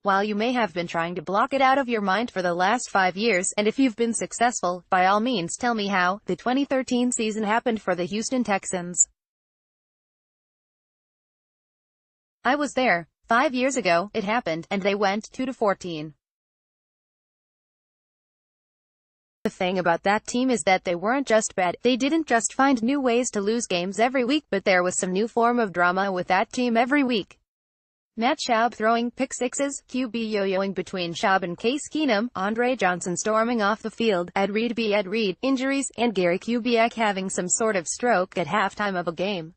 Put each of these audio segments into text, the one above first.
While you may have been trying to block it out of your mind for the last 5 years, and if you've been successful, by all means tell me how. The 2013 season happened for the Houston Texans. I was there. 5 years ago, it happened, and they went 2-14. The thing about that team is that they weren't just bad, they didn't just find new ways to lose games every week, but there was some new form of drama with that team every week. Matt Schaub throwing pick sixes, QB yo-yoing between Schaub and Case Keenum, Andre Johnson storming off the field, Ed Reed, injuries, and Gary Kubiak having some sort of stroke at halftime of a game.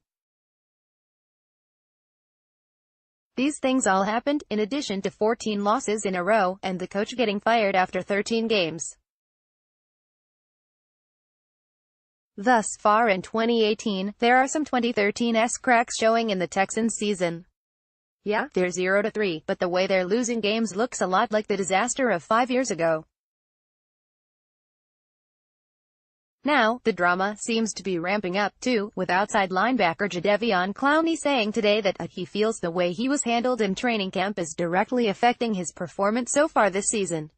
These things all happened, in addition to 14 losses in a row, and the coach getting fired after 13 games. Thus far in 2018, there are some 2013-esque cracks showing in the Texans season. Yeah, they're 0-3, but the way they're losing games looks a lot like the disaster of 5 years ago. Now, the drama seems to be ramping up, too, with outside linebacker Jadeveon Clowney saying today that he feels the way he was handled in training camp is directly affecting his performance so far this season.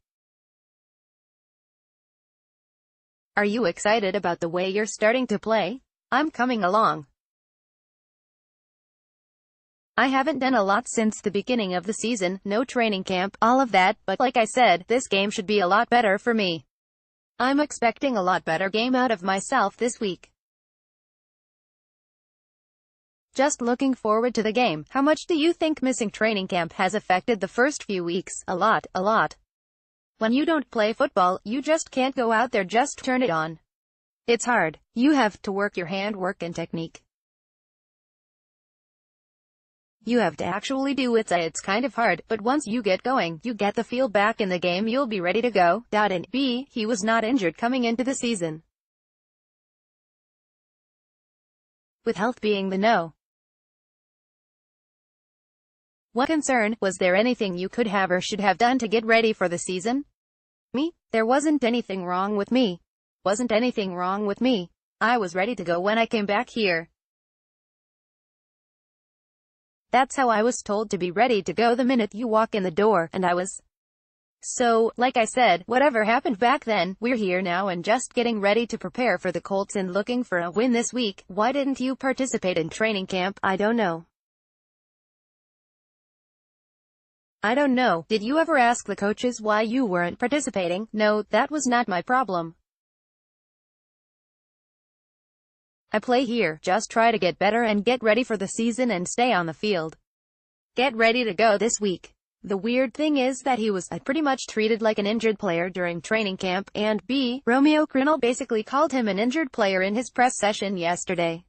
Are you excited about the way you're starting to play? I'm coming along. I haven't done a lot since the beginning of the season, no training camp, all of that, but like I said, this game should be a lot better for me. I'm expecting a lot better game out of myself this week. Just looking forward to the game. How much do you think missing training camp has affected the first few weeks? A lot. When you don't play football, you just can't go out there, just turn it on. It's hard. You have to work your handwork and technique. You have to actually do it. It's kind of hard, but once you get going, you get the feel back in the game, you'll be ready to go. And B, he was not injured coming into the season. With health being the no. What concern? Was there anything you could have or should have done to get ready for the season? Me? There wasn't anything wrong with me. Wasn't anything wrong with me. I was ready to go when I came back here. That's how I was told to be ready to go the minute you walk in the door, and I was. So, like I said, whatever happened back then, we're here now and just getting ready to prepare for the Colts and looking for a win this week. Why didn't you participate in training camp? I don't know. Did you ever ask the coaches why you weren't participating? No, that was not my problem. I play here, just try to get better and get ready for the season and stay on the field. Get ready to go this week. The weird thing is that he was pretty much treated like an injured player during training camp, and B, Romeo Crennel basically called him an injured player in his press session yesterday.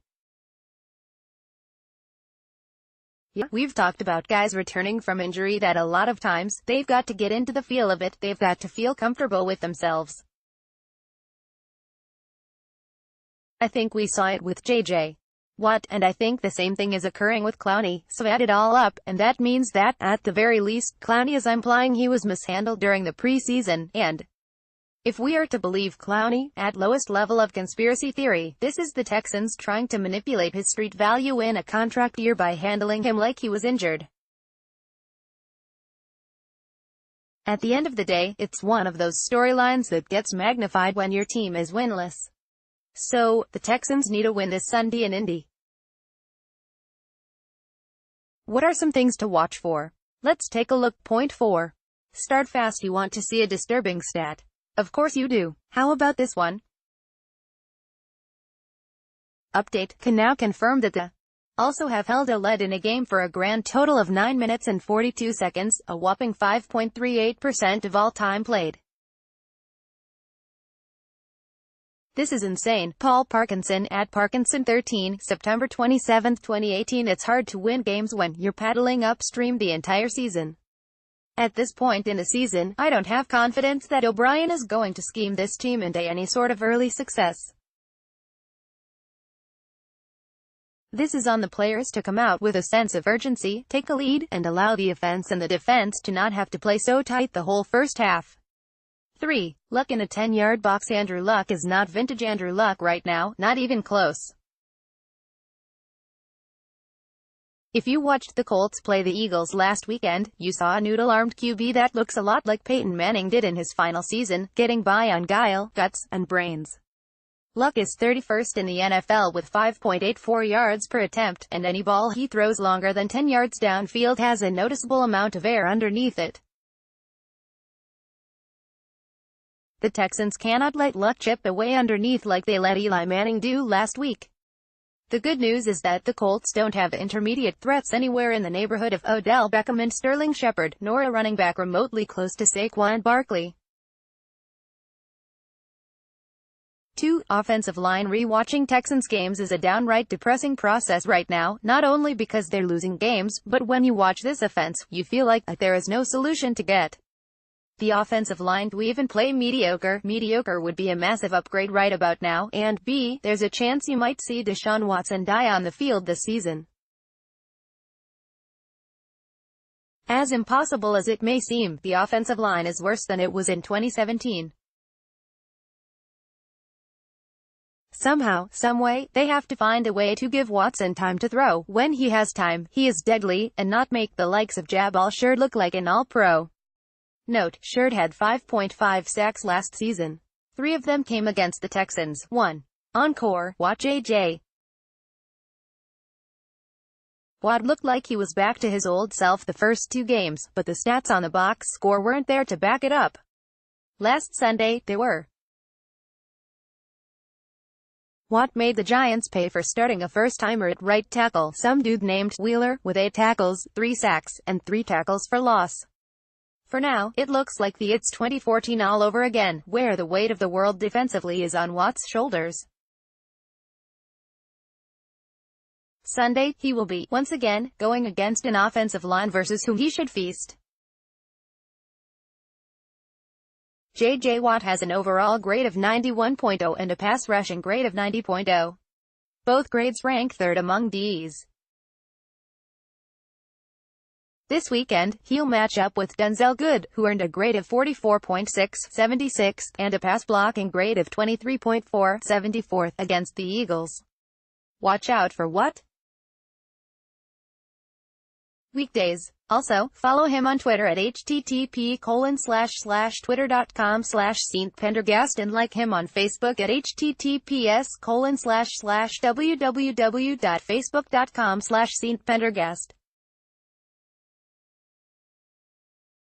Yeah, we've talked about guys returning from injury that a lot of times, they've got to get into the feel of it, they've got to feel comfortable with themselves. I think we saw it with J.J. Watt, and I think the same thing is occurring with Clowney, so add it all up, and that means that, at the very least, Clowney is implying he was mishandled during the preseason, and if we are to believe Clowney, at lowest level of conspiracy theory, this is the Texans trying to manipulate his street value in a contract year by handling him like he was injured. At the end of the day, it's one of those storylines that gets magnified when your team is winless. So, the Texans need a win this Sunday in Indy. What are some things to watch for? Let's take a look. Point 4. Start fast. You want to see a disturbing stat? Of course you do. How about this one? Update, can now confirm that the also have held a lead in a game for a grand total of 9 minutes and 42 seconds, a whopping 5.38% of all time played. This is insane. Paul Parkinson, at Parkinson13, September 27, 2018. It's hard to win games when you're paddling upstream the entire season. At this point in the season, I don't have confidence that O'Brien is going to scheme this team into any sort of early success. This is on the players to come out with a sense of urgency, take a lead, and allow the offense and the defense to not have to play so tight the whole first half. 3. Luck in a 10-yard box. Andrew Luck is not vintage Andrew Luck right now, not even close. If you watched the Colts play the Eagles last weekend, you saw a noodle-armed QB that looks a lot like Peyton Manning did in his final season, getting by on guile, guts, and brains. Luck is 31st in the NFL with 5.84 yards per attempt, and any ball he throws longer than 10 yards downfield has a noticeable amount of air underneath it. The Texans cannot let Luck chip away underneath like they let Eli Manning do last week. The good news is that the Colts don't have intermediate threats anywhere in the neighborhood of Odell Beckham and Sterling Shepard, nor a running back remotely close to Saquon Barkley. 2. Offensive line. Rewatching Texans games is a downright depressing process right now, not only because they're losing games, but when you watch this offense, you feel like there is no solution to get the offensive line to even play mediocre. Mediocre would be a massive upgrade right about now, and B, there's a chance you might see Deshaun Watson die on the field this season. As impossible as it may seem, the offensive line is worse than it was in 2017. Somehow, someway, they have to find a way to give Watson time to throw. When he has time, he is deadly, and not make the likes of Jabal Sheard look like an all-pro. Note, Sheard had 5.5 sacks last season. 3 of them came against the Texans. 1. Encore. Watch AJ. Watt looked like he was back to his old self the first 2 games, but the stats on the box score weren't there to back it up. Last Sunday, they were. Watt made the Giants pay for starting a first-timer at right tackle, some dude named Wheeler, with 8 tackles, 3 sacks, and 3 tackles for loss. For now, it looks like it's 2014 all over again, where the weight of the world defensively is on Watt's shoulders. Sunday, he will be, once again, going against an offensive line versus whom he should feast. J.J. Watt has an overall grade of 91.0 and a pass rushing grade of 90.0. Both grades rank 3rd among Ds. This weekend, he'll match up with Denzel Good, who earned a grade of 44.6, 76th, and a pass blocking grade of 23.4, 74th, against the Eagles. Watch out for Watt. Weekdays. Also, follow him on Twitter at http://twitter.com/StPendergast and like him on Facebook at https://www.facebook.com/StPendergast.